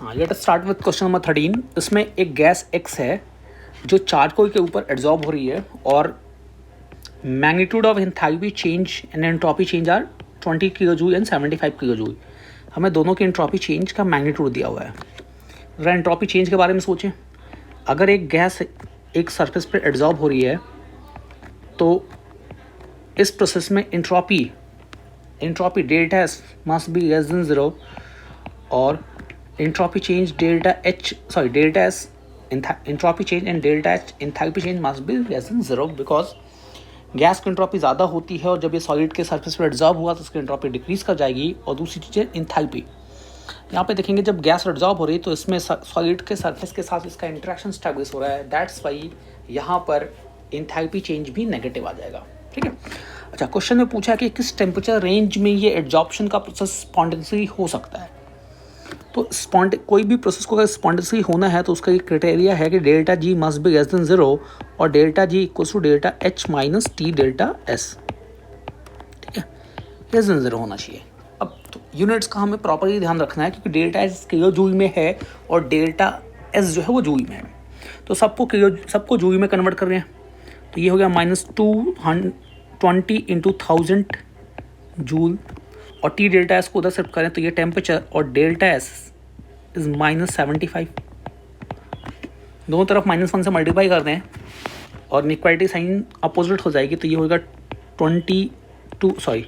हाँ, let us start with question number 13। इसमें एक गैस X है जो चारकोल के ऊपर एब्जॉर्ब हो रही है और magnitude of enthalpy change and entropy change are 20 kilo joule and 75 kilo joule. हमें दोनों के एंट्रोपी चेंज का मैग्नीट्यूड दिया हुआ है। जरा एंट्रोपी चेंज के बारे में सोचें। अगर एक गैस एक सरफेस पर एब्जॉर्ब हो रही है तो इस प्रोसेस में entropy delta S must be less than 0 और entropy change delta S entropy change and delta H enthalpy change must be less than 0 because gas की एंट्रोपी ज़्यादा होती है और जब ये सॉलिड के सरफेस पर एब्जॉर्ब हुआ तो उसकी एंट्रोपी डिक्रीज कर जाएगी। और दूसरी चीज़ है एंथैल्पी। यहाँ पे देखेंगे जब गैस एब्जॉर्ब हो रही है तो इसमें सॉलिड के सरफेस के साथ इसका इंटरेक्शन स्टैब्लिश हो रहा है। दैट्स वाई यहाँ पर एंथैल्पी चेंज भी नेगेटिव आ जाएगा। ठीक है। अच्छा, क्वेश्चन में पूछा कि किस टेम्परेचर रेंज में ये एब्जॉर्प्शन का प्रोसेस स्पॉन्टेनियसली हो सकता है। तो कोई भी प्रोसेस को अगर स्पॉन्टेनियसली होना है तो उसका एक क्राइटेरिया है कि delta G must be less than 0 और delta G equals to delta H minus T delta S. ठीक है, लेस देन 0 होना चाहिए। अब तो यूनिट्स का हमें प्रॉपरली ध्यान रखना है क्योंकि डेल्टा एस किलो जूल में है और डेल्टा एस जो है वो जूल में है। तो सबको जूल में कन्वर्ट कर रहे हैं तो ये हो गया -220 इंटू 1000 जूल और टी डेल्टा एस को उधर शिफ्ट करें तो ये टेम्परेचर और डेल्टा एस इज -75। दोनों तरफ -1 से मल्टीप्लाई कर दें और इक्वालिटी साइन अपोजिट हो जाएगी तो ये होगा 20,000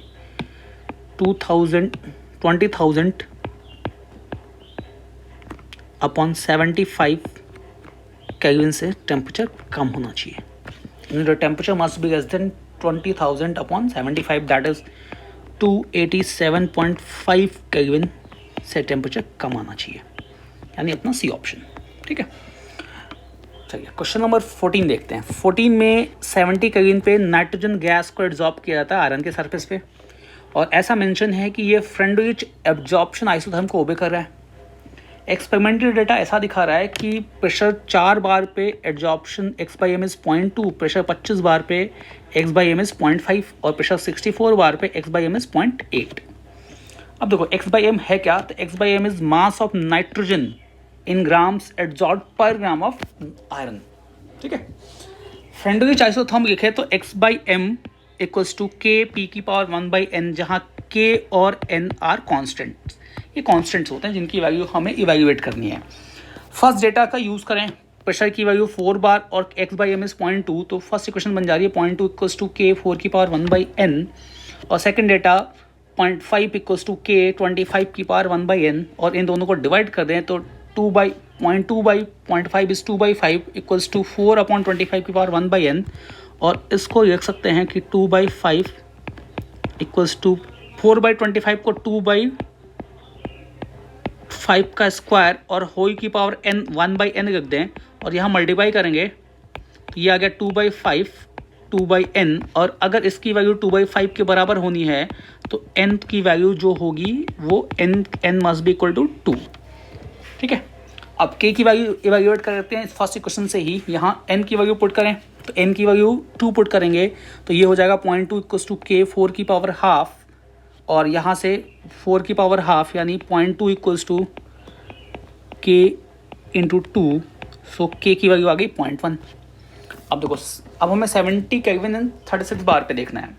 अपॉन 75 केल्विन से टेम्परेचर कम होना चाहिए। The temperature must be less then 20,000 upon 75 that is 287.5 kelvin से टेम्परेचर कम आना चाहिए, यानी अपना सी ऑप्शन। ठीक है, चलिए क्वेश्चन नंबर 14 देखते हैं। 14 में 70 केल्विन पे नाइट्रोजन गैस को एब्जॉर्ब किया जाता है आयरन के सरफेस पे और ऐसा मेंशन है कि ये फ्रेंडविच एब्जॉर्प्शन आइसोथर्म को ओबे कर रहा है। एक्सपेरिमेंटल डेटा ऐसा दिखा रहा है कि प्रेशर 4 बार पे एब्जॉर्प्शन x/m इज 0.2, प्रेशर 25 बार पे x/m इज 0.5 और प्रेशर 64 बार पे x/m इज 0.8। अब देखो x/m है क्या, तो x/m is mass of nitrogen in grams absorb पर ग्राम ऑफ आयरन। ठीक है, फ्रेंडविच आइसोथर्म लिखे तो x/m equals to k p⁻1/n जहाँ k और n आर कॉन्स्टेंट। ये कॉन्स्टेंट्स होते हैं जिनकी वैल्यू हमें इवैल्यूएट करनी है। फर्स्ट डेटा का यूज़ करें, प्रेशर की वैल्यू 4 बार और x/m इज 0.2 तो फर्स्ट इक्वेशन बन जा रही है 0.2 इक्वल्स टू k 4⁻1/n और second data 0.5 equals to k 25⁻1/n और इन दोनों को डिवाइड कर दें तो 2/0.5 इज 2/5 इक्वल्स टू 4/25⁻1/n और इसको लिख सकते हैं कि 2/5 इक्वल्स टू 4/25 को 2/5 का स्क्वायर और होल की पावर n 1/n रख दें और यहाँ मल्टीप्लाई करेंगे तो ये आ गया 2/5 2/n और अगर इसकी वैल्यू 2/5 के बराबर होनी है तो n की वैल्यू जो होगी वो n must be equal to 2। ठीक है, अब k की वैल्यू इवैल्यूएट करते हैं फर्स्ट इक्वेशन से ही। यहाँ n की वैल्यू पुट करें तो n की वैल्यू 2 पुट करेंगे तो ये हो जाएगा 0.2 इक्वल्स टू k 4 की पावर हाफ और यहाँ से 4 की पावर हाफ यानी 0.2 equals to k into 2 so k की वैल्यू आ गई 0.1। अब देखो अब हमें 70 केल्विन एंड 36 बार पे देखना है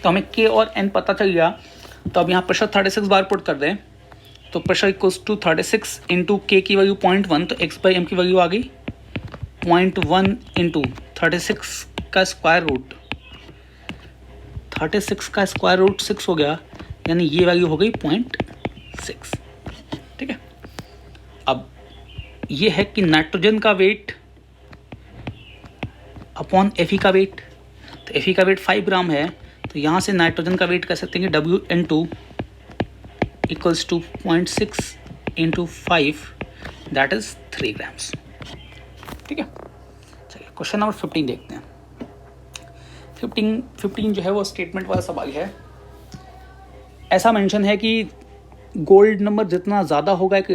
तो हमें k और n पता चल गया। तो अब यहाँ प्रेशर 36 बार पुट कर दें तो pressure equals to 36 into k की वैल्यू 0.1 तो x/m की वैल्यू आ गई 0.1 इंटू 36 का स्क्वायर रूट 36 का स्क्वायर रूट 6 हो गया यानी ये वैल्यू हो गई 0.6। ठीक है, अब ये है कि नाइट्रोजन का वेट अपॉन Fe का वेट, तो Fe का वेट 5 ग्राम है तो यहाँ से नाइट्रोजन का वेट कह सकते हैं कि WN2 equals to 0.6 into 5 that is 3 grams. ठीक है, चलिए क्वेश्चन नंबर 15 देखते हैं। 15 जो है वो स्टेटमेंट वाला सवाल है। ऐसा मेंशन है कि गोल्ड नंबर जितना ज़्यादा होगा कि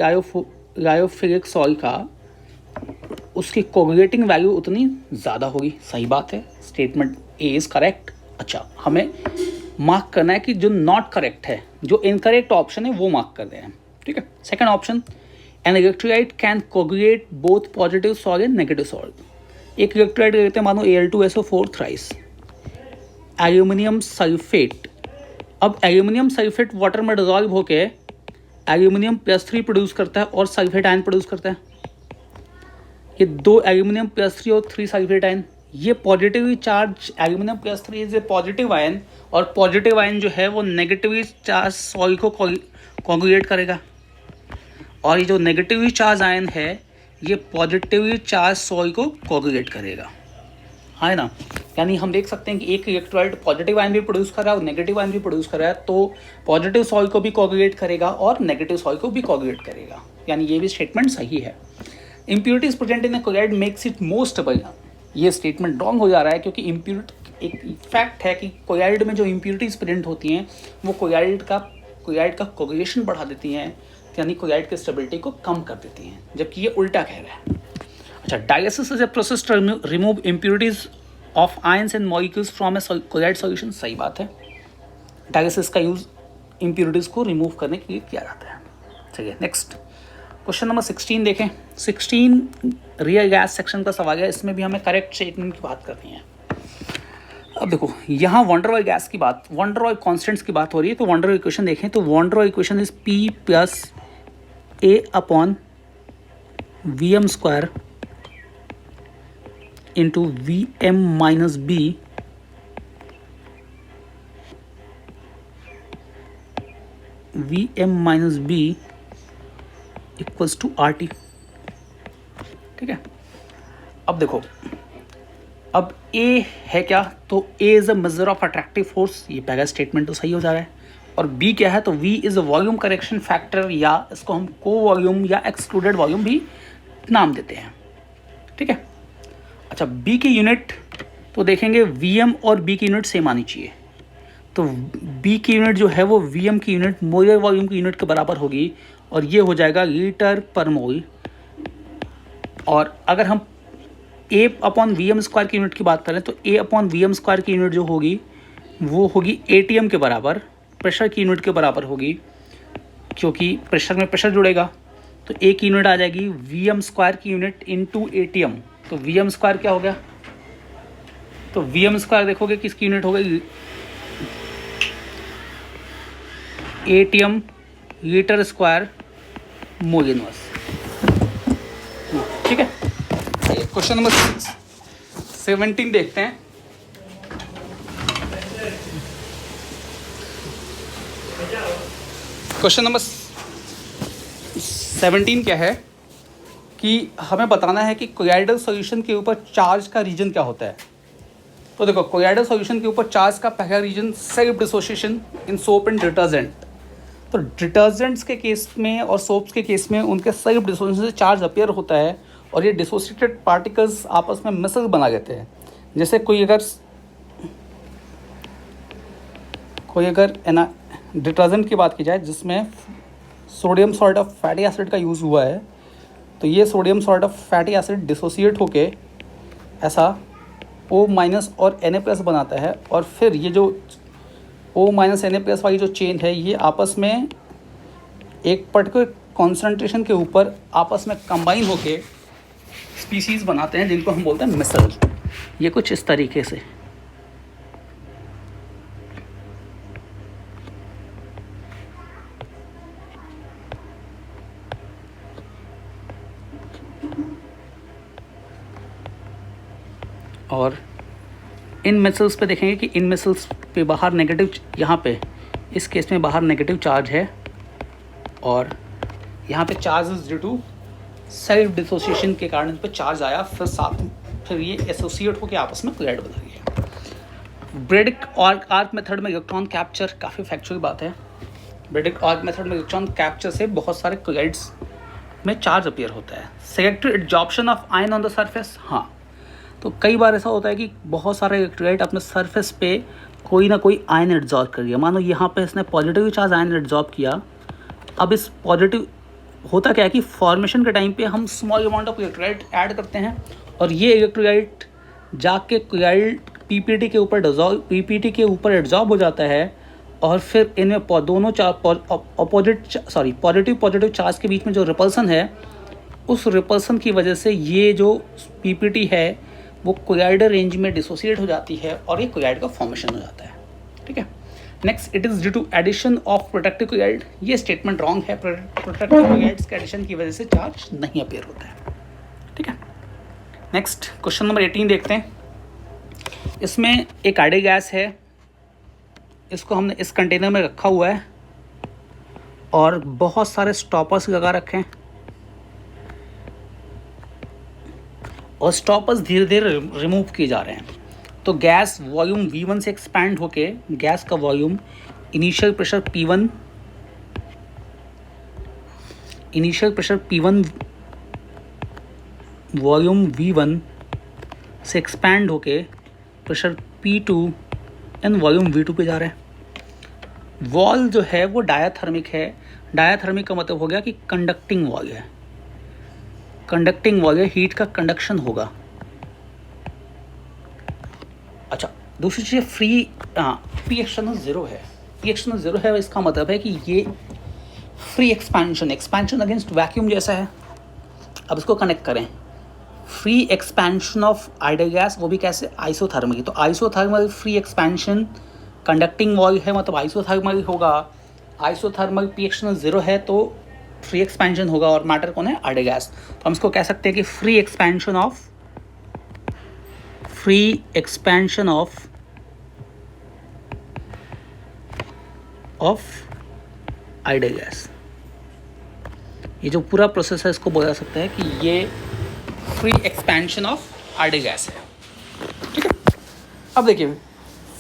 लायोफिलिक सॉइल का उसकी कोगुलेटिंग वैल्यू उतनी ज़्यादा होगी। सही बात है, स्टेटमेंट ए इज़ करेक्ट। अच्छा, हमें मार्क करना है कि जो नॉट करेक्ट है, जो इनकरेक्ट ऑप्शन है वो मार्क कर दें। ठीक है, second option an electrolyte can coagulate both positive salt and negative salt. एक इलेक्ट्रोलाइट लेते हैं मानो Al2SO4 थ्राइस, एल्यूमिनियम सल्फेट। अब एल्यूमिनियम सल्फेट वाटर में डिजॉल्व होके एल्यूमिनियम +3 प्रोड्यूस करता है और सल्फेट आयन प्रोड्यूस करता है। ये 2 एल्यूमिनियम +3 और 3 सल्फेट आयन, ये positively charge aluminium +3 is a positive ion, और पॉजिटिव आयन जो है वो नेगेटिवली चार्ज सॉल्ट को कोगुलेट करेगा, और ये जो नेगेटिवली चार्ज आयन है ये पॉजिटिवली चार्ज सॉल्ट को कोगुलेट करेगा, है ना। यानी हम देख सकते हैं कि एक इलेक्ट्रोलाइट पॉजिटिव आयन भी प्रोड्यूस कर रहा है और नेगेटिव आयन भी प्रोड्यूस कर रहा है, तो पॉजिटिव सॉल्ट को भी कोगुलेट करेगा और नेगेटिव सॉल्ट को भी कोगुलेट करेगा, यानी ये भी स्टेटमेंट सही है। Impurities present in a colloid makes it more stable, ये स्टेटमेंट रॉन्ग हो जा रहा है, क्योंकि इम्प्योरिटी एक फैक्ट है कि कोलाइड में जो इम्प्योरिटीज प्रेजेंट होती हैं वो कोलाइड का कोगुलेशन बढ़ा देती हैं, यानी कोलाइड की स्टेबिलिटी को कम कर देती हैं, जबकि ये उल्टा कह रहा है। अच्छा, dialysis is a process to remove impurities of ions and molecules from a colloid solution. सही बात है, डायलिसिस का यूज़ इम्प्योरिटीज़ को रिमूव करने के लिए किया जाता है। चलिए नेक्स्ट क्वेश्चन नंबर 16 देखें। 16 रियल गैस सेक्शन का सवाल है, इसमें भी हमें करेक्ट स्टेटमेंट की बात करनी है। अब देखो यहाँ वंडरवॉल गैस की बात, वंडरवॉल कॉन्स्टेंट्स की बात हो रही है, तो वंडरवॉल इक्वेशन देखें तो van der Waals equation is P + A/VM² into Vm minus B equals to RT। ठीक है, अब देखो, अब A है क्या, तो A is a measure of attractive force, ये पहला स्टेटमेंट तो सही हो जा रहा है, और B क्या है, तो V is a volume correction factor, या इसको हम को वॉल्यूम या एक्सक्लूडेड वॉल्यूम भी नाम देते हैं। ठीक है, अच्छा B की यूनिट तो देखेंगे Vm और B की यूनिट सेम आनी चाहिए, तो B की यूनिट जो है वो Vm की यूनिट मोलर वॉल्यूम की यूनिट के बराबर होगी, और ये हो जाएगा लीटर पर मोल। और अगर हम A/VM² की यूनिट की बात करें तो A/VM² की यूनिट जो होगी वो होगी ATM के बराबर, प्रेशर की यूनिट के बराबर होगी, क्योंकि प्रेशर में प्रेशर जुड़ेगा, तो A की यूनिट आ जाएगी Vm² की यूनिट इंटू ATM। तो Vm² क्या हो गया, तो Vm² देखोगे किसकी यूनिट हो गई, ATM litre square mole inverse. ठीक है, क्वेश्चन नंबर 17 देखते हैं। क्वेश्चन नंबर 17 क्या है कि हमें बताना है कि कोलाइडल सॉल्यूशन के ऊपर चार्ज का रीजन क्या होता है। तो देखो, कोलाइडल सॉल्यूशन के ऊपर चार्ज का पहला reason self dissociation in soap and detergent. तो डिटर्जेंट्स के केस में और सोप्स के केस में उनके सेल्फ डिसोसिएशन से चार्ज अपीयर होता है, और ये डिसोसिएटेड पार्टिकल्स आपस में मिसल बना देते हैं। जैसे कोई अगर डिटर्जेंट की बात की जाए जिसमें sodium salt of fatty acid का यूज़ हुआ है, तो ये sodium salt of fatty acid dissociate होके ऐसा O- और Na+ बनाता है, और फिर ये जो O- Na+ वाली जो चेन है ये आपस में एक पर्टिकुलर कॉन्सेंट्रेशन के ऊपर आपस में कंबाइन होके स्पीसीज़ बनाते हैं, जिनको हम बोलते हैं मिसल। ये कुछ इस तरीके से। और इन मिसल्स पे देखेंगे कि इन मिसल्स पे बाहर नेगेटिव, यहाँ पे इस केस में बाहर नेगेटिव चार्ज है, और यहाँ पे charge is due to self dissociation के कारण इन पर चार्ज आया, फिर ये एसोसिएट होकर आपस में कोलाइड बना रही है। ब्रेडिक आर्क मेथड में इलेक्ट्रॉन कैप्चर काफ़ी फैक्चुअल बात है। ब्रेडिक आर्क मेथड में इलेक्ट्रॉन कैप्चर से बहुत सारे कोलाइड्स में चार्ज अपीयर होता है। Selective adsorption of ion on the surface, हाँ, तो कई बार ऐसा होता है कि बहुत सारे इलेक्ट्रोलाइट अपने सरफेस पे कोई ना कोई आयन एडजॉर्ब कर लिया। मानो यहाँ पे इसने पॉजिटिव चार्ज आयन एडजॉर्ब किया। अब इस पॉजिटिव होता क्या है कि फॉर्मेशन के टाइम पे हम small amount of electrolyte add करते हैं, और ये इलेक्ट्रोलाइट जाके कोलाइड पीपीटी के ऊपर एडजॉर्ब हो जाता है, और फिर इनमें दोनों पॉजिटिव चार्ज के बीच में जो रिपल्सन है, उस रिपल्सन की वजह से ये जो पीपीटी है वो कोयाइडल रेंज में डिसोसिएट हो जाती है और ये कोयाइड का फॉर्मेशन हो जाता है। ठीक है। Next, it is due to addition of protective colloid. ये स्टेटमेंट रॉन्ग है। प्रोटेक्टिव कोयाइड्स के एडिशन की वजह से चार्ज नहीं अपीयर होता है। ठीक है। नेक्स्ट, क्वेश्चन नंबर 18 देखते हैं। इसमें एक आइडियल गैस है, इसको हमने इस कंटेनर में रखा हुआ है और बहुत सारे स्टॉपर्स लगा रखे हैं और स्टॉपर्स धीरे धीरे रिमूव किए जा रहे हैं। तो गैस वॉल्यूम V1 से एक्सपैंड होके गैस का volume initial pressure P1 volume V1 से एक्सपैंड होके pressure P2 and volume V2 पे जा रहा है। वॉल जो है वो डायाथर्मिक है। डायाथर्मिक का मतलब हो गया कि कंडक्टिंग वॉल है। कंडक्टिंग वॉल है, हीट का कंडक्शन होगा। अच्छा, दूसरी चीज़ फ्री पी एक्सटर्नल ज़ीरो है। पी एक्सटर्नल ज़ीरो है, इसका मतलब है कि ये फ्री एक्सपेंशन अगेंस्ट वैक्यूम जैसा है। अब इसको कनेक्ट करें, free expansion of ideal gas, वो भी कैसे, आइसोथर्मल। तो isothermal free expansion, conducting wall है मतलब आइसोथर्मल होगा। आइसोथर्मल पी एक्सटर्नल ज़ीरो है तो फ्री एक्सपेंशन होगा और मैटर कौन है, आइडियल गैस। तो हम इसको कह सकते हैं कि free expansion of ideal gas. ये जो पूरा प्रोसेस है इसको बोला जा सकता है कि ये free expansion of ideal gas है। ठीक है। अब देखिए,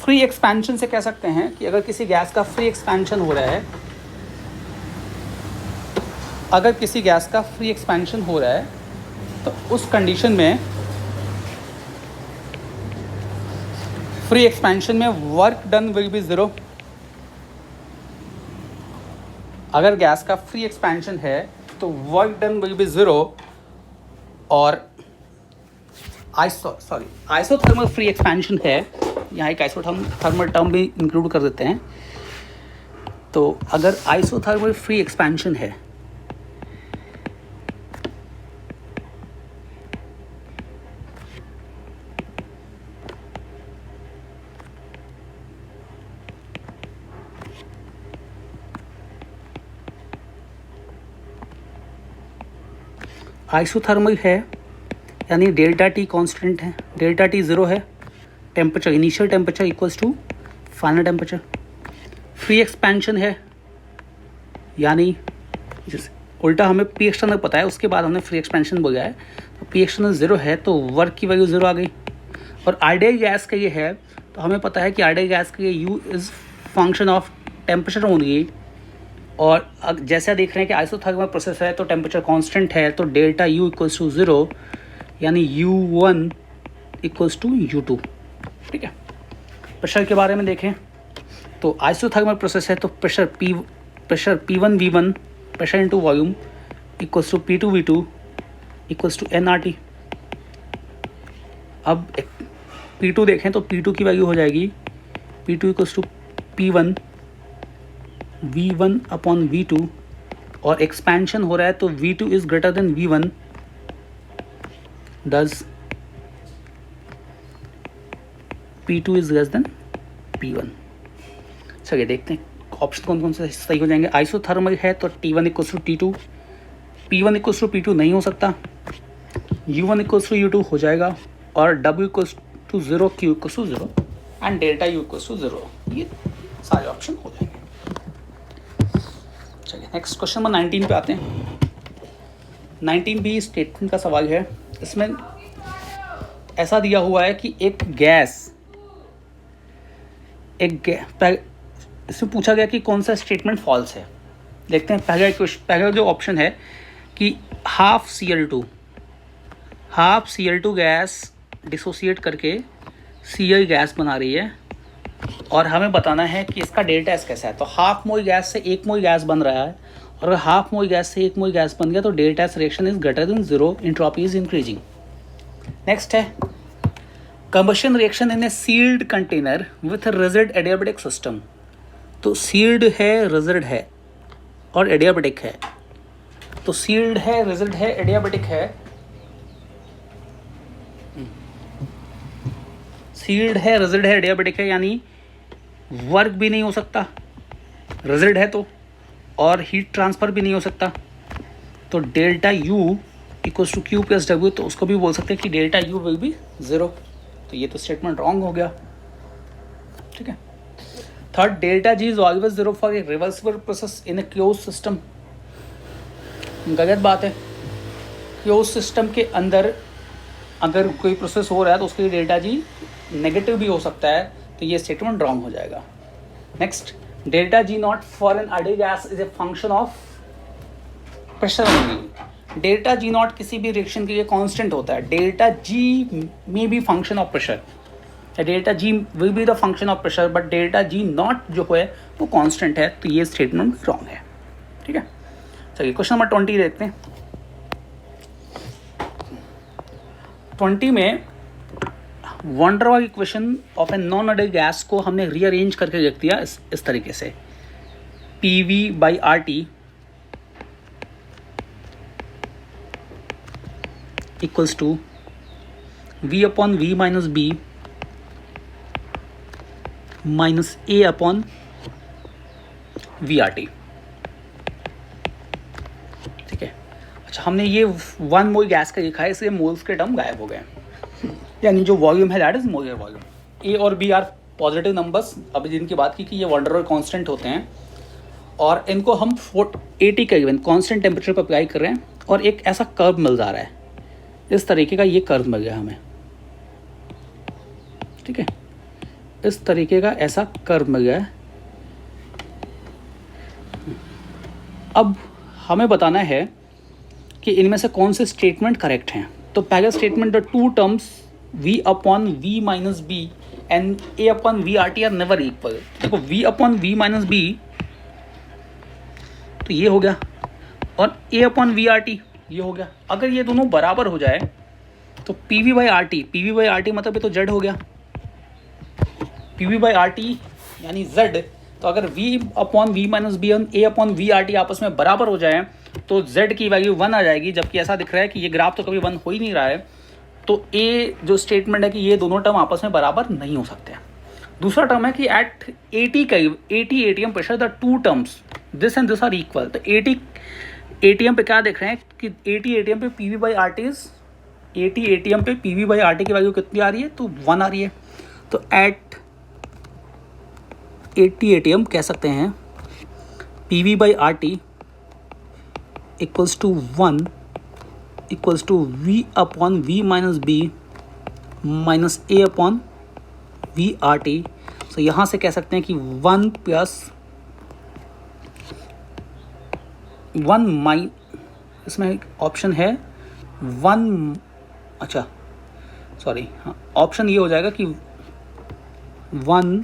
फ्री एक्सपेंशन से कह सकते हैं कि अगर किसी गैस का फ्री एक्सपेंशन हो रहा है, तो उस कंडीशन में फ्री एक्सपेंशन में work done will be zero. अगर गैस का फ्री एक्सपेंशन है तो work done will be zero. और आइसोथर्मल फ्री एक्सपेंशन है, यहाँ एक आइसोथर्मल टर्म भी इंक्लूड कर देते हैं। तो अगर आइसोथर्मल फ्री एक्सपेंशन है आइसोथर्मल है यानी डेल्टा टी कांस्टेंट है, डेल्टा टी ज़ीरो है, temperature initial temperature equals to final temperature. Free expansion है यानी जैसे उल्टा हमें पी एक्सटर्नल पता है, उसके बाद हमने फ्री एक्सपेंशन बोला है। तो पी एक्सटर्नल ज़ीरो है तो वर्क की वैल्यू ज़ीरो आ गई। और आइडियल गैस का ये है तो हमें पता है कि आइडियल गैस का ये you is function of temperature only. और जैसा देख रहे हैं कि आइसोथर्मल प्रोसेस है तो टेम्परेचर कांस्टेंट है, तो delta U equals to zero यानी U1 इक्वल्स टू U2। ठीक है। प्रेशर के बारे में देखें तो आइसोथर्मल प्रोसेस है तो pressure P1 V1 pressure into volume equals to P2 V2 equals to nRT। अब P2 देखें तो P2 की वैल्यू हो जाएगी P2 equals to P1 V1 upon V2 और एक्सपेंशन हो रहा है तो V2 is greater then V1, दस P2 is less than P1। चलिए देखते हैं ऑप्शन कौन कौन से सही हो जाएंगे। आइसोथर्मल है तो T1 equals to T2, P1 equals to P2 नहीं हो सकता, U1 इक्वल्स टू U2 हो जाएगा और W equals to zero, Q equals to zero and delta U equals to zero. ये सारे ऑप्शन हो जाएंगे। चलिए नेक्स्ट क्वेश्चन नंबर 19 पे आते हैं। 19 भी स्टेटमेंट का सवाल है। इसमें ऐसा दिया हुआ है कि इसमें पूछा गया कि कौन सा स्टेटमेंट फॉल्स है। देखते हैं पहला जो ऑप्शन है कि हाफ Cl2 गैस डिसोसिएट करके Cl गैस बना रही है और हमें बताना है कि इसका डेल्टा एस कैसा है। तो हाफ मोल गैस से 1 मोल गैस बन रहा है और अगर हाफ मोल गैस से 1 मोल गैस बन गया तो delta S reaction is greater than zero, entropy is increasing. Next है combustion reaction in a sealed container with rigid adiabatic system. तो सील्ड है, रिजर्व्ड है और एडियाबेटिक है। तो सील्ड है, रिजर्व्ड है, एडियाबेटिक है। सील्ड है, रिजर्व्ड है, एडियाबेटिक है, यानी वर्क भी नहीं हो सकता, रिजर्व्ड है तो, और हीट ट्रांसफ़र भी नहीं हो सकता। तो delta U equals to Q plus W, तो उसको भी बोल सकते हैं कि डेल्टा यू विल बी 0। तो ये तो स्टेटमेंट रॉन्ग हो गया। ठीक है। Third, delta G is always 0 for a reversible process in A close system. गलत बात है। क्लोज सिस्टम के अंदर अगर कोई प्रोसेस हो रहा है तो उसके लिए डेल्टा जी नेगेटिव भी हो सकता है, तो ये स्टेटमेंट रॉन्ग हो जाएगा। Next, delta G not for an ideal gas is a function of pressure only. Delta G not किसी भी रिएक्शन के लिए कांस्टेंट होता है। डेल्टा जी में be function of pressure, delta G will be the function of pressure, but delta G not जो है वो कांस्टेंट है, तो ये स्टेटमेंट रॉन्ग है। ठीक है। चलिए क्वेश्चन नंबर 20 देखते हैं। 20 में van der Waals equation of a non ideal gas को हमने रीअरेंज करके लिख दिया इस तरीके से, P V by R T equals to V upon V minus B minus A upon V R T. ठीक है। अच्छा, हमने ये 1 मोल गैस का लिखा है, इसलिए मोल्स के टर्म गायब हो गए, यानी जो वॉल्यूम है दैट इज मोलर वॉल्यूम। ए और बी आर पॉजिटिव नंबर्स, अभी जिनकी बात की कि ये वन डर वाल कांस्टेंट होते हैं, और इनको हम 80 का इवन कांस्टेंट टेम्परेचर पर अप्लाई कर रहे हैं, और एक ऐसा कर्व मिल जा रहा है, इस तरीके का ये कर्व मिल गया हमें। ठीक है, इस तरीके का ऐसा कर्व मिल गया है। अब हमें बताना है कि इनमें से कौन से स्टेटमेंट करेक्ट हैं। तो पहला statement, the two terms v upon v minus B and a upon V R T are never equal. देखो v upon V minus B तो ये हो गया, और a upon V R T ये हो गया। अगर ये दोनों बराबर हो जाए तो P V by R T मतलब ये तो z हो गया, P V by R T यानी z। तो अगर v upon V minus B और a upon V R T आपस में बराबर हो जाए तो z की वैल्यू 1 आ जाएगी, जबकि ऐसा दिख रहा है कि ये ग्राफ तो कभी 1 हो ही नहीं रहा है। तो a जो स्टेटमेंट है कि ये दोनों टर्म आपस में बराबर नहीं हो सकते। दूसरा टर्म है कि at 80 ATM pressure the two terms this and this are equal. तो 80 एटीएम पे क्या देख रहे हैं कि 80 एटीएम पे P V by R T 80 atm पे P V by R T की वैल्यू कितनी आ रही है, तो 1 आ रही है। तो एट 80 एटीएम कह सकते हैं P V by R T equals to 1 equals to V upon V minus B minus A upon V R T. तो यहाँ से कह सकते हैं कि 1 प्लस 1 माइ, इसमें ऑप्शन है 1, अच्छा सॉरी, हाँ ऑप्शन ये हो जाएगा कि 1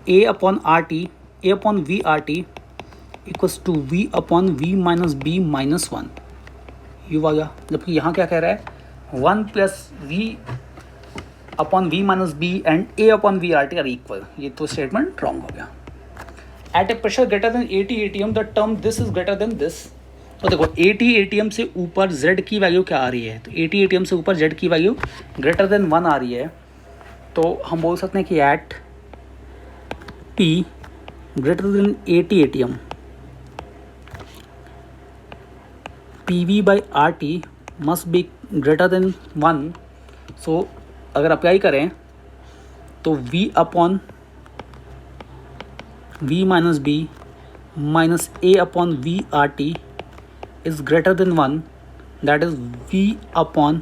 a upon R T, a upon V R T equals to V upon V minus B minus 1 यू आ गया। जबकि यहाँ क्या कह रहा है 1 plus V upon V minus B and a upon V R T R equal. ये तो स्टेटमेंट रॉन्ग हो गया। At a pressure greater than 80 atm the term this is greater than this. तो देखो 80 एटीएम से ऊपर z की value क्या आ रही है, तो 80 एटीएम से ऊपर z की वैल्यू ग्रेटर देन 1 आ रही है। तो हम बोल सकते हैं कि eight P greater than 80 ATM PV by RT must be greater than 1। So अगर अप्लाई करें तो V upon V minus B minus A upon V R T is greater than 1, that is V upon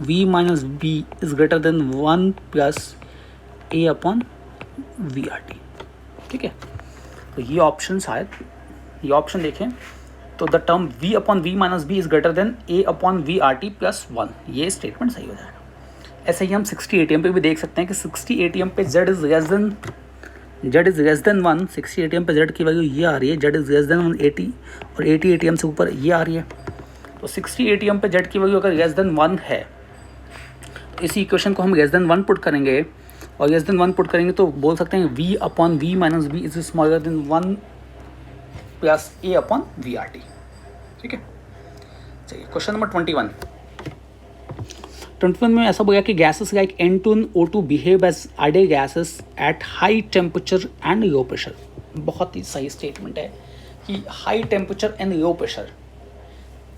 V minus B is greater than 1 plus A upon V R T. ठीक है, तो ये option शायद, ये option देखें तो the term v upon V minus B is greater than A upon V R T plus 1, ये statement सही हो जाएगा। ऐसे ही हम 60 एटीएम पे भी देख सकते हैं कि 60 एटीएम पे z is less than 1। 60 ATM पे z की वैल्यू ये आ रही है, z इज लेस देन 180, और 80 एटीएम से ऊपर ये आ रही है। तो 60 एटीएम पे z की वैल्यू अगर लेस देन 1 है, तो इसी इक्वेशन को हम लेस देन 1 पुट करेंगे और लेस देन 1 पुट करेंगे तो बोल सकते हैं v upon v minus v is smaller than 1 plus a upon V R T. ठीक है, चलिए क्वेश्चन नंबर 21 में ऐसा बोला कि gases like N2 and O2 behave as ideal gases at high temperature and low pressure. बहुत ही सही स्टेटमेंट है कि high temperature and low pressure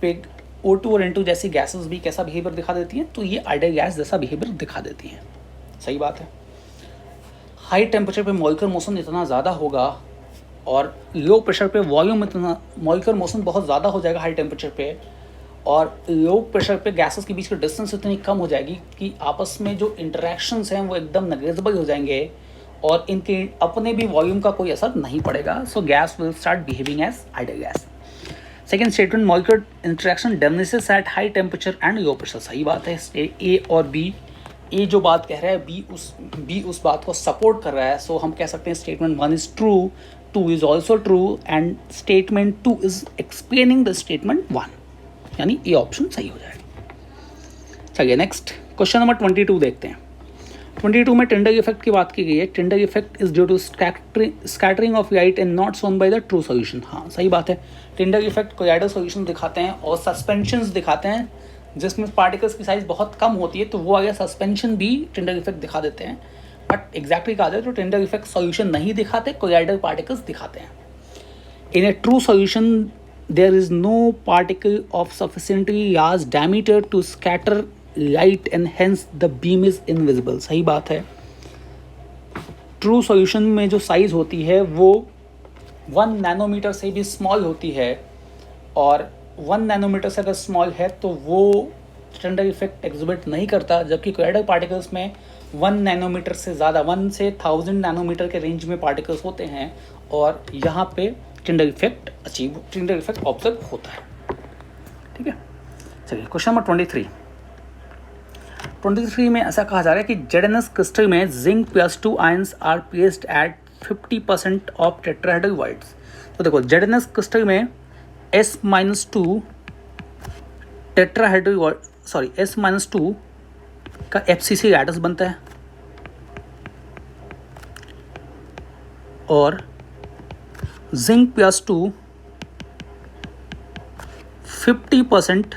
पे O2 और N2 जैसी गैसेस भी कैसा बिहेवियर दिखा देती हैं, तो ये आइडियल गैस जैसा बिहेवियर दिखा देती हैं। सही बात है। हाई टेम्परेचर पे मॉलिक्यूलर मोशन इतना ज़्यादा होगा और लो प्रेशर पे वॉल्यूम इतना, मॉलिक्यूलर मोशन बहुत ज़्यादा हो जाएगा हाई टेम्परेचर पे, और लो प्रेशर पे गैसेस के बीच की डिस्टेंस इतनी कम हो जाएगी कि आपस में जो इंटरेक्शंस हैं वो एकदम नेग्लिजिबल हो जाएंगे और इनके अपने भी वॉल्यूम का कोई असर नहीं पड़ेगा। So gas will start behaving as ideal gas. Second statement, molecular interaction diminishes at high temperature and low pressure. सही बात है। ए और बी, ए जो बात कह रहा है बी उस बात को सपोर्ट कर रहा है। सो हम कह सकते हैं statement 1 is true, 2 is also true and statement 2 is explaining the statement 1, यानी ए ऑप्शन सही हो जाएगा। चलिए नेक्स्ट क्वेश्चन नंबर 22 देखते हैं। 22 में टिंडर इफेक्ट की बात की गई है। Tyndall effect is due to scattering of light and not shown by the true solution. हाँ सही बात है। टिंडर इफेक्ट कोलाइडल सॉल्यूशन दिखाते हैं और सस्पेंशंस दिखाते हैं जिसमें पार्टिकल्स की साइज बहुत कम होती है, तो वो अगर सस्पेंशन भी टिंडर इफेक्ट दिखा देते हैं। बट एग्जैक्टली कहा जाए तो टिंडर इफेक्ट सॉल्यूशन नहीं दिखाते, कोलाइडल पार्टिकल्स दिखाते हैं। In a true solution there is no particle of sufficiently large diameter to scatter light and hence the beam is invisible। सही बात है। ट्रू सॉल्यूशन में जो साइज होती है वो 1 नैनोमीटर से भी स्मॉल होती है, और 1 नैनोमीटर से अगर स्मॉल है तो वो टिंडर इफेक्ट एग्जिबिट नहीं करता, जबकि कोलाइडल पार्टिकल्स में 1 नैनोमीटर से ज़्यादा, 1 से 1000 नैनोमीटर के रेंज में पार्टिकल्स होते हैं और यहाँ पे टिंडर इफेक्ट ऑब्जर्व होता है। ठीक है, चलिए क्वेश्चन नंबर 23 में ऐसा कहा जा रहा है कि ZnS क्रिस्टल में zinc +2 ions are placed at 50% of tetrahedral voids. तो देखो ZnS क्रिस्टल में S-2 टेट्राहेड्रल S-2 का FCC लैटिस बनता है और जिंक +2 50%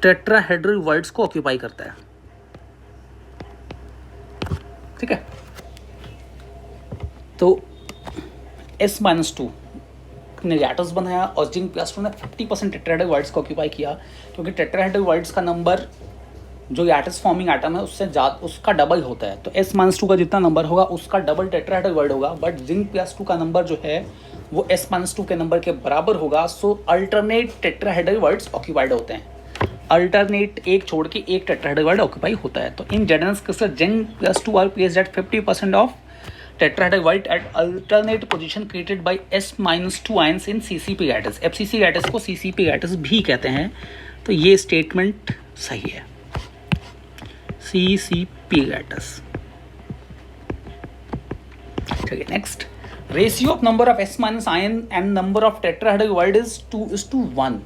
टेट्राहेड्रल वर्ड्स को ऑक्यूपाई करता है। ठीक है, तो S-2 ने लैटिस बनाया और जिंक +2 ने 50% टेट्राहेड्रल वर्ड्स को ऑक्यूपाई किया, क्योंकि टेट्राहेड्रल वर्ड्स का नंबर जो लैटिस फॉर्मिंग एटम है उससे ज़्यादा, उसका डबल होता है। तो S-2 का जितना नंबर होगा उसका डबल टेट्राहेड्रल वर्ड होगा, बट जिंक +2 का नंबर जो है वो S-2 के नंबर के बराबर होगा। सो अल्टरनेट टेट्राहेड्रल वर्ड्स ऑक्यूपाइड होते हैं, अल्टरनेट एक छोड़ के एक टेट्राहेड्रल वर्ड ऑक्यूपाई होता है। तो in ZnS crystal zinc +2 are placed at 50% of tetrahedral white at alternate position created by S-2 ions in CCP lattice। FCC lattice को CCP lattice भी कहते हैं, तो ये स्टेटमेंट सही है। CCP lattice। चलिए next, ratio of number of S- ion and number of tetrahedral word is 2:1।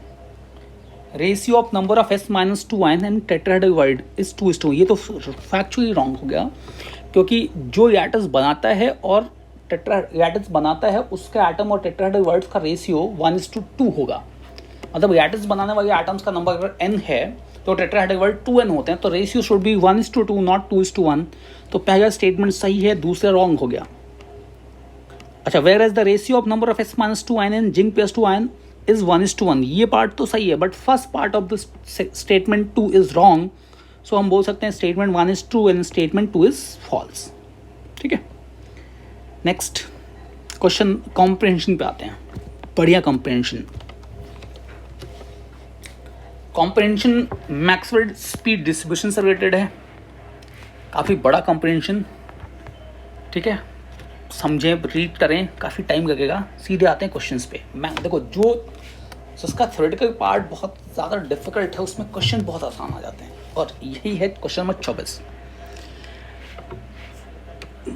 Ratio of number of S-2 ion and tetrahedral word is 2:1। ये तो फैक्चुअली रॉन्ग हो गया, क्योंकि जो लैटिस बनाता है और लैटिस बनाता है उसके एटम और टेट्राहेड्रल वर्ड्स का रेशियो 1:2 होगा। मतलब लैटिस बनाने वाले एटम्स का नंबर अगर n है तो टेट्राहेड्रल वर्ड 2n होते हैं, तो रेशियो शुड बी 1:2 नॉट 2:1। तो पहला स्टेटमेंट सही है, दूसरा रॉन्ग हो गया। अच्छा, whereas the ratio of number of S-2 ion and zinc +2 ion is 1:1, ये पार्ट तो सही है, but first part of the statement 2 is wrong. So हम बोल सकते हैं statement 1 is true and statement 2 is false. ठीक है, नेक्स्ट क्वेश्चन कॉम्प्रिहेंशन पे आते हैं। बढ़िया कॉम्प्रिहेंशन मैक्सवेल स्पीड डिस्ट्रीब्यूशन से रिलेटेड है, काफ़ी बड़ा कॉम्प्रिहेंशन। ठीक है, समझें, रीड करें, काफ़ी टाइम लगेगा। सीधे आते हैं क्वेश्चंस पे। देखो, जो जिसका थ्योरेटिकल पार्ट बहुत ज़्यादा डिफिकल्ट है उसमें क्वेश्चन बहुत आसान आ जाते हैं, और यही है क्वेश्चन नंबर 24।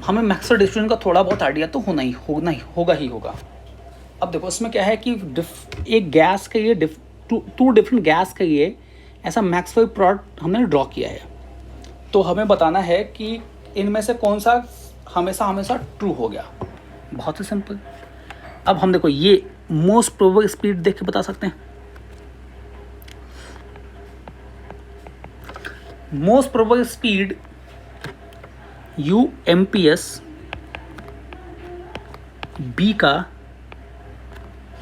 हमें मैक्सवेल डिस्ट्रीब्यूशन का थोड़ा बहुत आइडिया तो होगा ही होगा। अब देखो इसमें क्या है कि एक गैस के लिए टू डिफरेंट गैस के लिए ऐसा मैक्सवेल प्लॉट हमने ड्रॉ किया है। तो हमें बताना है कि इनमें से कौन सा हमेशा हमेशा ट्रू हो गया। बहुत ही सिंपल। अब हम देखो ये मोस्ट प्रोबेबल स्पीड देख के बता सकते हैं। Most probable speed UMPS B का,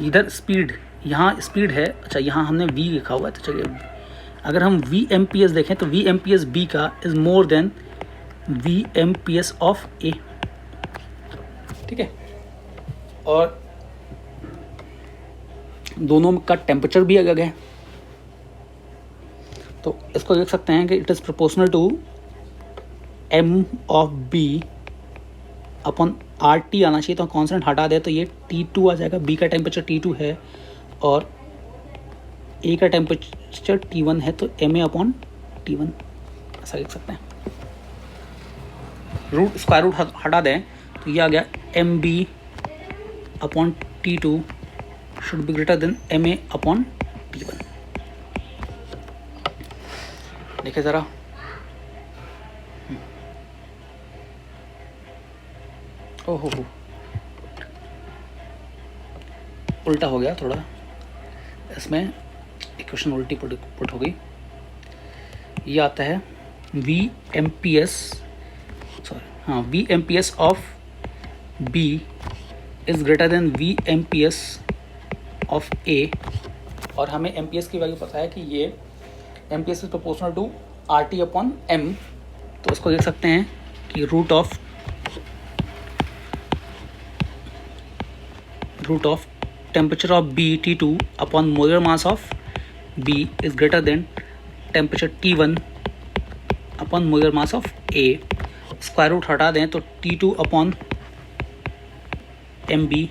इधर स्पीड, यहाँ स्पीड है, अच्छा यहाँ हमने V लिखा हुआ है, तो चलिए अगर हम VMPS देखें तो VMPS B का is more than VMPS of A। ठीक है, और दोनों का टेम्परेचर भी अलग है, तो इसको देख सकते हैं कि it is proportional to M of B upon RT आना चाहिए, तो कॉन्स्टेंट हटा दे तो ये T2 आ जाएगा। B का टेम्परेचर T2 है और A का टेम्परेचर T1 है, तो MA अपॉन T1 ऐसा लिख सकते हैं। रूट स्क्वायर रूट हटा दें तो ये आ गया MB upon T2 should be greater than MA upon T1। देखिए ज़रा, ओहो उल्टा हो गया थोड़ा, इसमें इक्वेशन उल्टी पुट हो गई। ये आता है VMPS of B is greater then VMPS of A, और हमें MPS की वैल्यू पता है कि ये MPS is proportional to RT upon M, तो इसको देख सकते हैं कि root of temperature of B T2 upon molar mass of B is greater than temperature T1 upon molar mass of A। Square root हटा दें तो T2 upon MB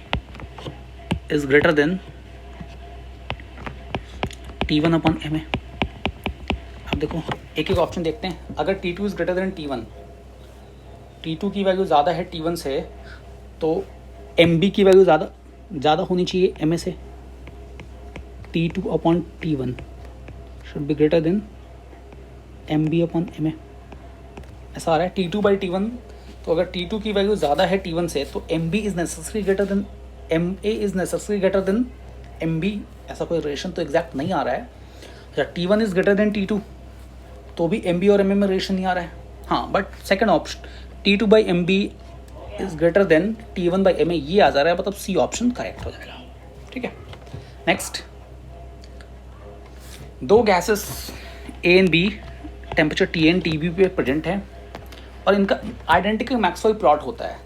is greater than T1 upon MA। अब देखो एक एक option देखते हैं। अगर T2 is greater than T1, T2 की वैल्यू ज़्यादा है T1 से, तो MB की वैल्यू ज़्यादा होनी चाहिए MA से। T2 upon T1 should be greater than MB upon MA, ऐसा आ रहा है। T2 बाई T1, तो अगर T2 की वैल्यू ज़्यादा है T1 से, तो MB is necessary greater than MA is necessary greater than MB, ऐसा कोई रिलेशन तो एग्जैक्ट नहीं आ रहा है। अच्छा, T1 is greater then T2, तो भी MB और MA में रिलेशन नहीं आ रहा है। हाँ, but second option T2 by MB is greater than T1 by MA, ये आ जा रहा है, मतलब C ऑप्शन करेक्ट हो जाएगा। ठीक है, नेक्स्ट, दो gases A and B temperature T and TB पे प्रेजेंट है और इनका आइडेंटिकल मैक्सवेल प्लॉट होता है।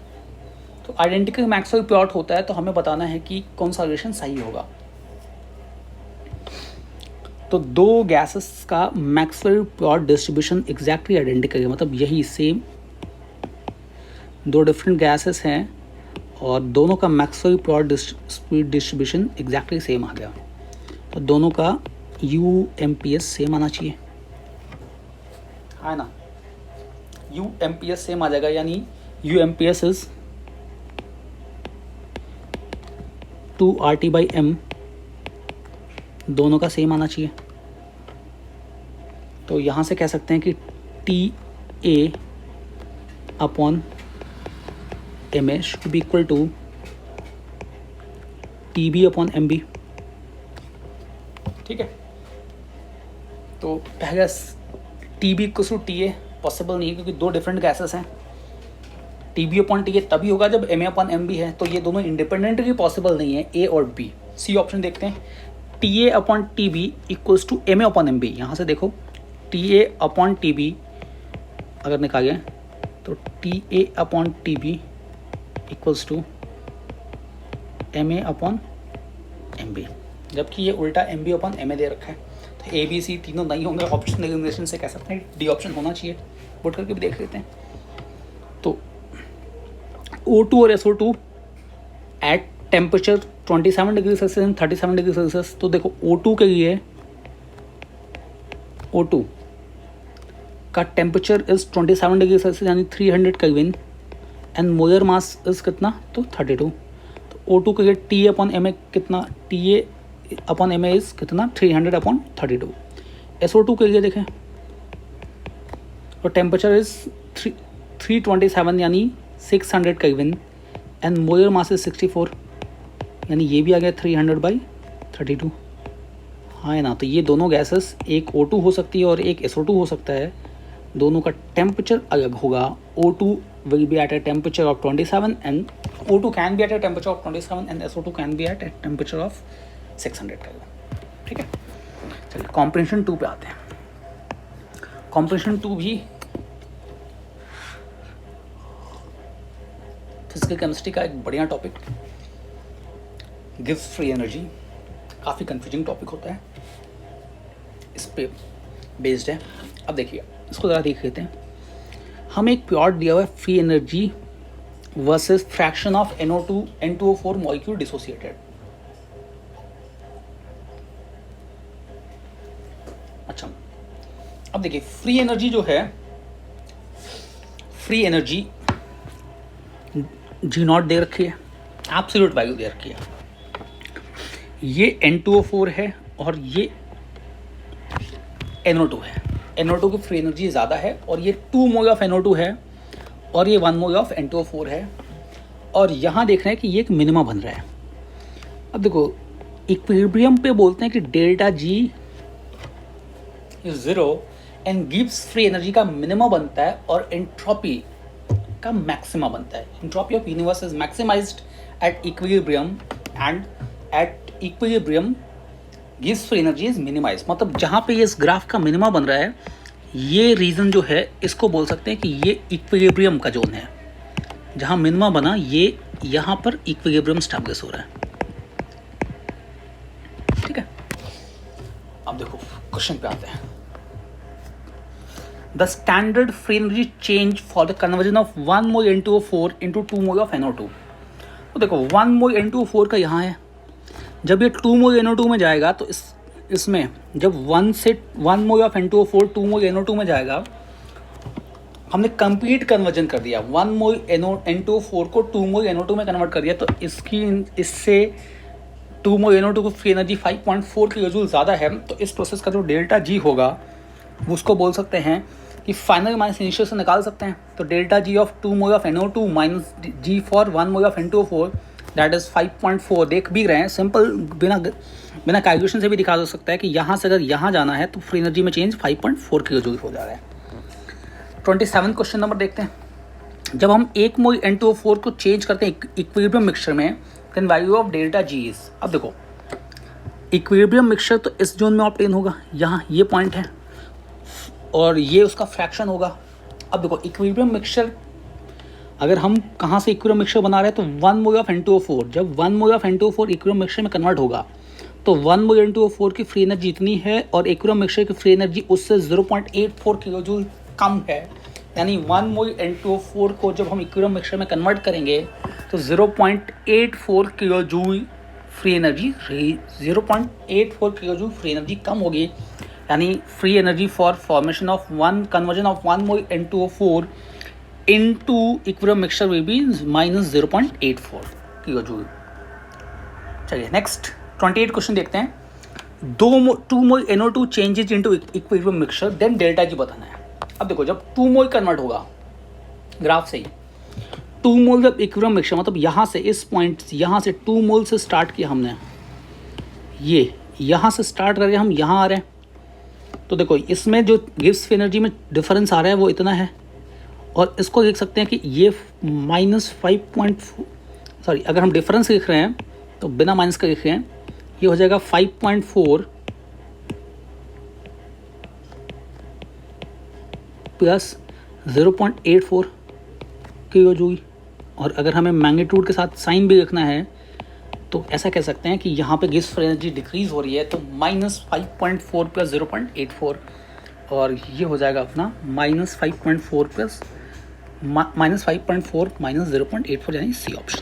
तो आइडेंटिकल मैक्सवेल प्लॉट होता है तो हमें बताना है कि कौन सा रिलेशन सही होगा। तो दो गैसेस का Maxwell plot distribution exactly identical है, मतलब यही सेम, दो डिफरेंट गैसेस हैं और दोनों का Maxwell plot speed distribution exactly same आ गया, तो दोनों का UMPS सेम आना चाहिए, है ना। UMPS सेम आ जाएगा, यानी UMPS is 2RT by M, दोनों का सेम आना चाहिए। तो यहाँ से कह सकते हैं कि TA upon MA should be equal to TB upon MB। ठीक है, तो पहले TB equal to TA possible नहीं है क्योंकि दो डिफरेंट गैसेस हैं। TB अपॉन TA तभी होगा जब MA अपॉन MB है, तो ये दोनों इंडिपेंडेंटली पॉसिबल नहीं है, A और B। C ऑप्शन देखते हैं, TA upon TB equals to MA upon MB। यहाँ से देखो TA अपॉन TB अगर निकालें तो TA upon TB equals to MA upon MB, जबकि ये उल्टा MB अपॉन MA दे रखा है। तो ABC तीनों नहीं होंगे, ऑप्शन एलिमिनेशन से कह सकते हैं D ऑप्शन होना चाहिए। बोट करके भी देख लेते हैं। तो O2 और SO2 at temperature 27 degree Celsius and 37 degree Celsius. तो देखो O2 के लिए, O2 का टेम्परेचर इज 27 डिग्री सेल्सियस यानी 300 kelvin and molar mass is कितना, तो 32। तो O2 के लिए TA अपॉन MA कितना, TA अपॉन MA इज कितना, 300 अपॉन 32। SO2 के लिए देखें तो टेम्परेचर इज 327 यानी 600 kelvin and molar mass is 64 यानी ये भी आ गया 300/32। हाँ है ना, तो ये दोनों गैसेस एक O2 हो सकती है और एक SO2 हो सकता है, दोनों का टेम्परेचर अलग होगा। O2 will be at a temperature of 27 and O2 can be at a temperature of 27 and SO2 can be at a temperature of 600 kelvin. ठीक है, चलिए कॉम्प्रेंशन 2 पे आते हैं। कॉम्प्रेंशन 2 भी फिजिकल केमिस्ट्री का एक बढ़िया टॉपिक, गिव्स फ्री एनर्जी, काफ़ी कंफ्यूजिंग टॉपिक होता है, इस पे बेस्ड है। अब देखिए इसको ज़रा देख लेते हैं। हमें एक प्लॉट दिया हुआ है free energy versus fraction of NO2 N2O4 molecule dissociated. अच्छा, अब देखिए फ्री एनर्जी जो है, फ्री एनर्जी G0 दे रखी है, एब्सोल्यूट वैल्यू दे रखी है। ये N2O4 है और ये NO2 है। NO2 की फ्री एनर्जी ज़्यादा है और ये 2 मोल ऑफ NO2 है और ये 1 मोल ऑफ N2O4 है। और यहाँ देख रहे हैं कि ये एक मिनिमा बन रहा है। अब देखो इक्विलिब्रियम पे बोलते हैं कि डेल्टा G इज 0 एंड गिव्स फ्री एनर्जी का मिनिमा बनता है और एंट्रोपी का मैक्सिमा बनता है। Entropy of universe is maximized at equilibrium and at equilibrium गिव्स फ्री एनर्जी इज मिनिमाइज। मतलब जहाँ पे ये इस ग्राफ का मिनिमा बन रहा है, ये रीजन जो है इसको बोल सकते हैं कि ये इक्विलिब्रियम का जोन है। जहाँ मिनिमा बना ये यहाँ पर इक्विलिब्रियम स्टैब्लिश हो रहा है। ठीक है, अब देखो क्वेश्चन पे आते हैं। The standard free energy change for the conversion of 1 mole N2O4 into 2 mole of NO2। तो देखो 1 मोल N2O4 का यहाँ है, जब ये 2 मोल NO2 में जाएगा तो इसमें जब 1 mole of N2O4 2 mole NO2 में जाएगा, हमने कंप्लीट कन्वर्जन कर दिया। 1 मोल N2O4 को 2 मोल NO2 में कन्वर्ट कर दिया, तो इससे 2 मोल NO2 को फ्री एनर्जी 5.4 किलो जूल ज़्यादा है। तो इस प्रोसेस का जो डेल्टा G होगा उसको बोल सकते हैं कि फाइनल माइनस इनिशियल से निकाल सकते हैं। तो delta G of 2 mole of NO2 minus G for 1 mole of N2O4 that is 5.4। देख भी रहे हैं, सिंपल बिना कैलकुलेशन से भी दिखा जा सकता है कि यहाँ से अगर यहाँ जाना है तो फ्री एनर्जी में चेंज 5.4 किलो जूल हो जा रहा है। 27 क्वेश्चन नंबर देखते हैं। जब हम 1 मोल N2O4 को चेंज करते हैं इक्विलिब्रियम मिक्सचर में, then value of delta G is. अब देखो इक्विलिब्रियम मिक्सचर तो इस जोन में ऑब्टेन होगा, यहाँ ये पॉइंट है और ये उसका फ्रैक्शन होगा। अब देखो इक्विलिब्रियम मिक्सचर अगर हम कहाँ से इक्विलिब्रियम मिक्सचर बना रहे हैं तो 1 मोल ऑफ N2O4, जब 1 mole of N2O4 equilibrium mixture में कन्वर्ट होगा तो 1 मोल N2O4 की फ्री एनर्जी इतनी है और इक्विलिब्रियम मिक्सचर की फ्री एनर्जी उससे 0.84 किलो जूल कम है। यानी 1 मोल N2O4 को जब हम इक्विलिब्रियम मिक्सचर में कन्वर्ट करेंगे तो 0.84 kilojoule free energy 0.84 kilojoule free energy कम होगी। यानी free energy for formation of conversion of 1 mole N2O4 into equilibrium mixture will be minus 0.84 kilojoule. चलिए नेक्स्ट 28 क्वेश्चन देखते हैं। 2 mole NO2 changes into equilibrium mixture, then delta G बताना है। अब देखो जब 2 मोल कन्वर्ट होगा, ग्राफ से ही 2 मोल जब इक्विलिब्रियम मिक्सचर, मतलब यहाँ से इस पॉइंट यहाँ से 2 मोल से स्टार्ट किया हमने, ये यहाँ से स्टार्ट करके हम यहाँ आ रहे हैं। तो देखो इसमें जो गिव्स फ्री एनर्जी में डिफरेंस आ रहा है वो इतना है और इसको देख सकते हैं कि ये -5.4, सॉरी अगर हम डिफरेंस लिख रहे हैं तो बिना माइनस का लिख रहे हैं, ये हो जाएगा 5.4 प्लस 0.84 किलो जूल। और अगर हमें मैग्नीट्यूड के साथ साइन भी लिखना है तो ऐसा कह सकते हैं कि यहाँ पे गिव्स फ्री एनर्जी डिक्रीज हो रही है, तो -5.4 प्लस 0.84 और ये हो जाएगा अपना -5.4 प्लस -5.4 माइनस 0.84 यानी सी ऑप्शन।